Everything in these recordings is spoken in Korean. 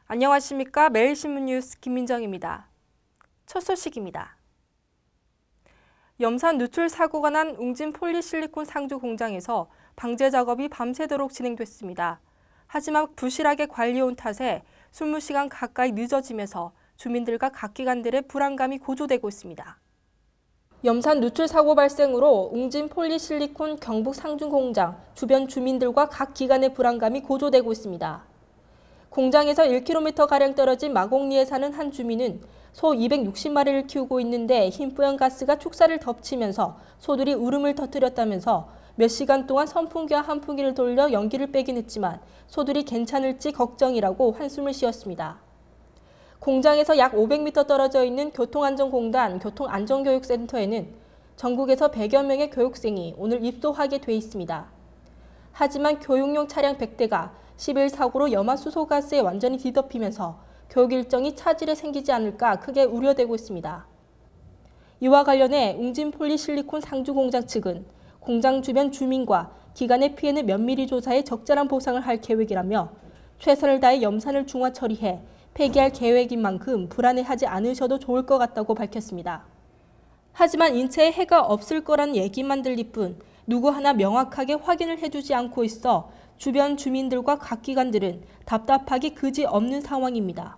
안녕하십니까. 매일신문 뉴스 김민정입니다. 첫 소식입니다. 염산 누출 사고가 난 웅진 폴리실리콘 상주 공장에서 방제 작업이 밤새도록 진행됐습니다. 하지만 부실하게 관리해온 탓에 20시간 가까이 늦어지면서 주민들과 각기관들의 불안감이 고조되고 있습니다. 염산 누출 사고 발생으로 웅진 폴리실리콘 경북 상주 공장 주변 주민들과 각 기관의 불안감이 고조되고 있습니다. 공장에서 1km가량 떨어진 마곡리에 사는 한 주민은 소 260마리를 키우고 있는데 흰뿌연 가스가 축사를 덮치면서 소들이 울음을 터뜨렸다면서 몇 시간 동안 선풍기와 환풍기를 돌려 연기를 빼긴 했지만 소들이 괜찮을지 걱정이라고 한숨을 쉬었습니다. 공장에서 약 500m 떨어져 있는 교통안전공단 교통안전교육센터에는 전국에서 100여 명의 교육생이 오늘 입소하게 돼 있습니다. 하지만 교육용 차량 100대가 10일 사고로 염화수소가스에 완전히 뒤덮이면서 교육 일정이 차질에 생기지 않을까 크게 우려되고 있습니다. 이와 관련해 웅진 폴리실리콘 상주 공장 측은 공장 주변 주민과 기관의 피해는 면밀히 조사해 적절한 보상을 할 계획이라며 최선을 다해 염산을 중화 처리해 폐기할 계획인 만큼 불안해하지 않으셔도 좋을 것 같다고 밝혔습니다. 하지만 인체에 해가 없을 거란 얘기만 들릴 뿐 누구 하나 명확하게 확인을 해주지 않고 있어 주변 주민들과 각 기관들은 답답하기 그지없는 상황입니다.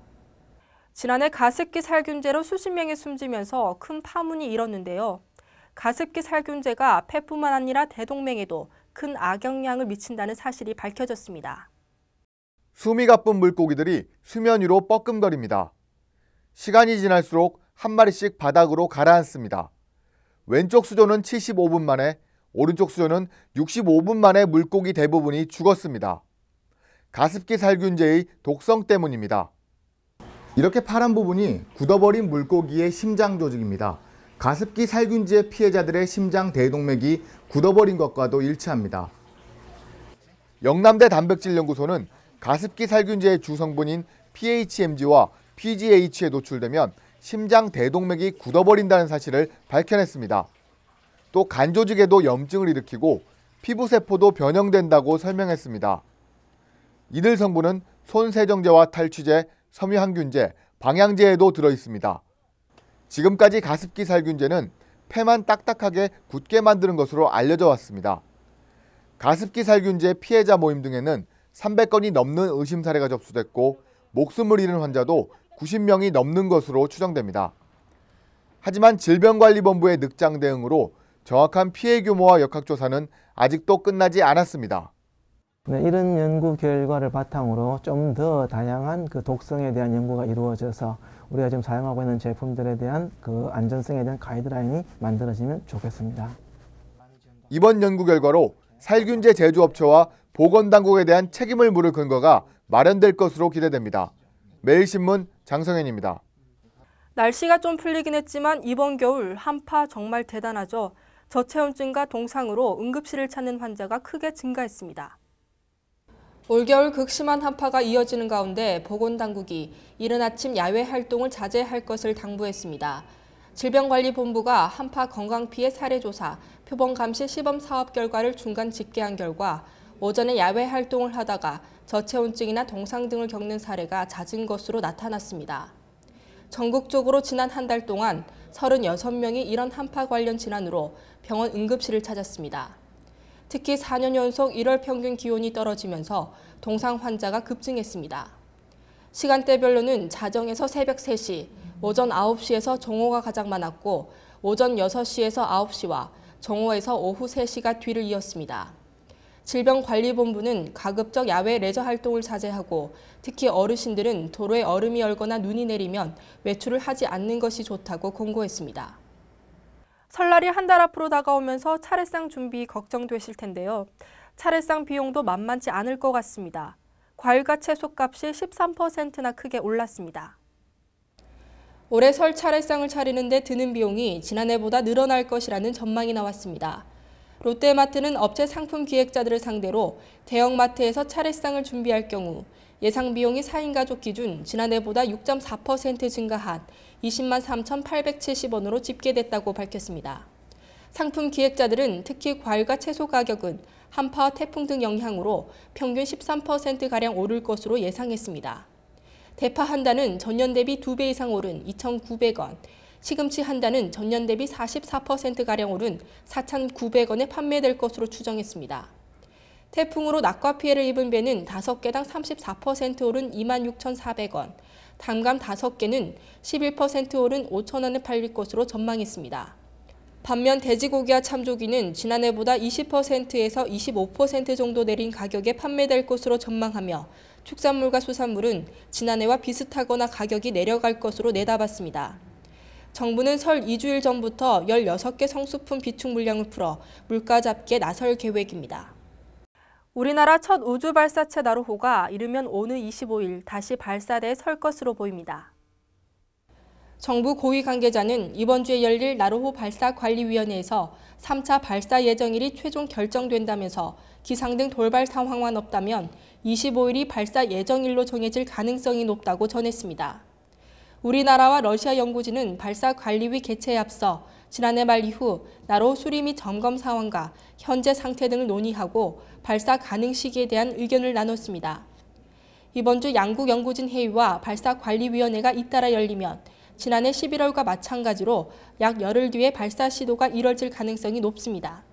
지난해 가습기 살균제로 수십 명이 숨지면서 큰 파문이 일었는데요. 가습기 살균제가 폐뿐만 아니라 대동맥에도 큰 악영향을 미친다는 사실이 밝혀졌습니다. 숨이 가쁜 물고기들이 수면 위로 뻐끔거립니다. 시간이 지날수록 한 마리씩 바닥으로 가라앉습니다. 왼쪽 수조는 75분 만에, 오른쪽 수조는 65분 만에 물고기 대부분이 죽었습니다. 가습기 살균제의 독성 때문입니다. 이렇게 파란 부분이 굳어버린 물고기의 심장 조직입니다. 가습기 살균제 피해자들의 심장 대동맥이 굳어버린 것과도 일치합니다. 영남대 단백질연구소는 가습기 살균제의 주성분인 PHMG와 PGH에 노출되면 심장 대동맥이 굳어버린다는 사실을 밝혀냈습니다. 또 간 조직에도 염증을 일으키고 피부세포도 변형된다고 설명했습니다. 이들 성분은 손세정제와 탈취제, 섬유항균제, 방향제에도 들어있습니다. 지금까지 가습기 살균제는 폐만 딱딱하게 굳게 만드는 것으로 알려져 왔습니다. 가습기 살균제 피해자 모임 등에는 300건이 넘는 의심 사례가 접수됐고 목숨을 잃은 환자도 90명이 넘는 것으로 추정됩니다. 하지만 질병관리본부의 늑장 대응으로 정확한 피해 규모와 역학조사는 아직도 끝나지 않았습니다. 이런 연구 결과를 바탕으로 좀 더 다양한 독성에 대한 연구가 이루어져서 우리가 지금 사용하고 있는 제품들에 대한 안전성에 대한 가이드라인이 만들어지면 좋겠습니다. 이번 연구 결과로 살균제 제조업체와 보건당국에 대한 책임을 물을 근거가 마련될 것으로 기대됩니다. 매일신문 장성현입니다. 날씨가 좀 풀리긴 했지만 이번 겨울 한파 정말 대단하죠. 저체온증과 동상으로 응급실을 찾는 환자가 크게 증가했습니다. 올겨울 극심한 한파가 이어지는 가운데 보건당국이 이른 아침 야외 활동을 자제할 것을 당부했습니다. 질병관리본부가 한파 건강피해 사례조사, 표본감시 시범 사업 결과를 중간 집계한 결과 오전에 야외 활동을 하다가 저체온증이나 동상 등을 겪는 사례가 잦은 것으로 나타났습니다. 전국적으로 지난 한 달 동안 36명이 이런 한파 관련 질환으로 병원 응급실을 찾았습니다. 특히 4년 연속 1월 평균 기온이 떨어지면서 동상 환자가 급증했습니다. 시간대별로는 자정에서 새벽 3시, 오전 9시에서 정오가 가장 많았고 오전 6시에서 9시와 정오에서 오후 3시가 뒤를 이었습니다. 질병관리본부는 가급적 야외 레저 활동을 자제하고 특히 어르신들은 도로에 얼음이 얼거나 눈이 내리면 외출을 하지 않는 것이 좋다고 권고했습니다. 설날이 한 달 앞으로 다가오면서 차례상 준비 걱정되실 텐데요. 차례상 비용도 만만치 않을 것 같습니다. 과일과 채소 값이 13%나 크게 올랐습니다. 올해 설 차례상을 차리는 데 드는 비용이 지난해보다 늘어날 것이라는 전망이 나왔습니다. 롯데마트는 업체 상품 기획자들을 상대로 대형마트에서 차례상을 준비할 경우 예상 비용이 4인 가족 기준 지난해보다 6.4% 증가한 20만 3,870원으로 집계됐다고 밝혔습니다. 상품 기획자들은 특히 과일과 채소 가격은 한파와 태풍 등 영향으로 평균 13%가량 오를 것으로 예상했습니다. 대파 한 단은 전년 대비 2배 이상 오른 2,900원, 시금치 한 단은 전년 대비 44%가량 오른 4,900원에 판매될 것으로 추정했습니다. 태풍으로 낙과 피해를 입은 배는 5개당 34% 오른 26,400원, 단감 5개는 11% 오른 5,000원에 팔릴 것으로 전망했습니다. 반면 돼지고기와 참조기는 지난해보다 20%에서 25% 정도 내린 가격에 판매될 것으로 전망하며 축산물과 수산물은 지난해와 비슷하거나 가격이 내려갈 것으로 내다봤습니다. 정부는 설 2주일 전부터 16개 성수품 비축 물량을 풀어 물가 잡기에 나설 계획입니다. 우리나라 첫 우주 발사체 나로호가 이르면 오는 25일 다시 발사대에 설 것으로 보입니다. 정부 고위 관계자는 이번 주에 열릴 나로호 발사관리위원회에서 3차 발사 예정일이 최종 결정된다면서 기상 등 돌발 상황만 없다면 25일이 발사 예정일로 정해질 가능성이 높다고 전했습니다. 우리나라와 러시아 연구진은 발사관리위 개최에 앞서 지난해 말 이후 나로호 수리 및 점검 상황과 현재 상태 등을 논의하고 발사 가능 시기에 대한 의견을 나눴습니다. 이번 주 양국 연구진 회의와 발사관리위원회가 잇따라 열리면 지난해 11월과 마찬가지로 약 열흘 뒤에 발사 시도가 이뤄질 가능성이 높습니다.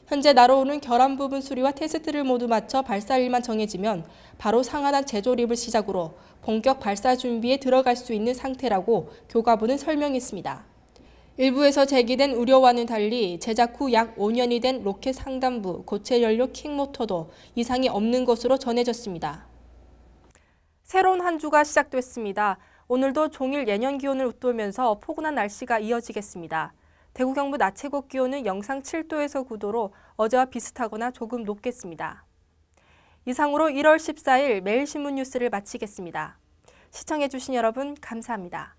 현재 나로호는 결함 부분 수리와 테스트를 모두 마쳐 발사일만 정해지면 바로 상하단 재조립을 시작으로 본격 발사 준비에 들어갈 수 있는 상태라고 교과부는 설명했습니다. 일부에서 제기된 우려와는 달리 제작 후 약 5년이 된 로켓 상단부 고체 연료 킥모터도 이상이 없는 것으로 전해졌습니다. 새로운 한 주가 시작됐습니다. 오늘도 종일 예년 기온을 웃돌면서 포근한 날씨가 이어지겠습니다. 대구 경북 낮 최고 기온은 영상 7도에서 9도로 어제와 비슷하거나 조금 높겠습니다. 이상으로 1월 14일 매일신문 뉴스를 마치겠습니다. 시청해주신 여러분 감사합니다.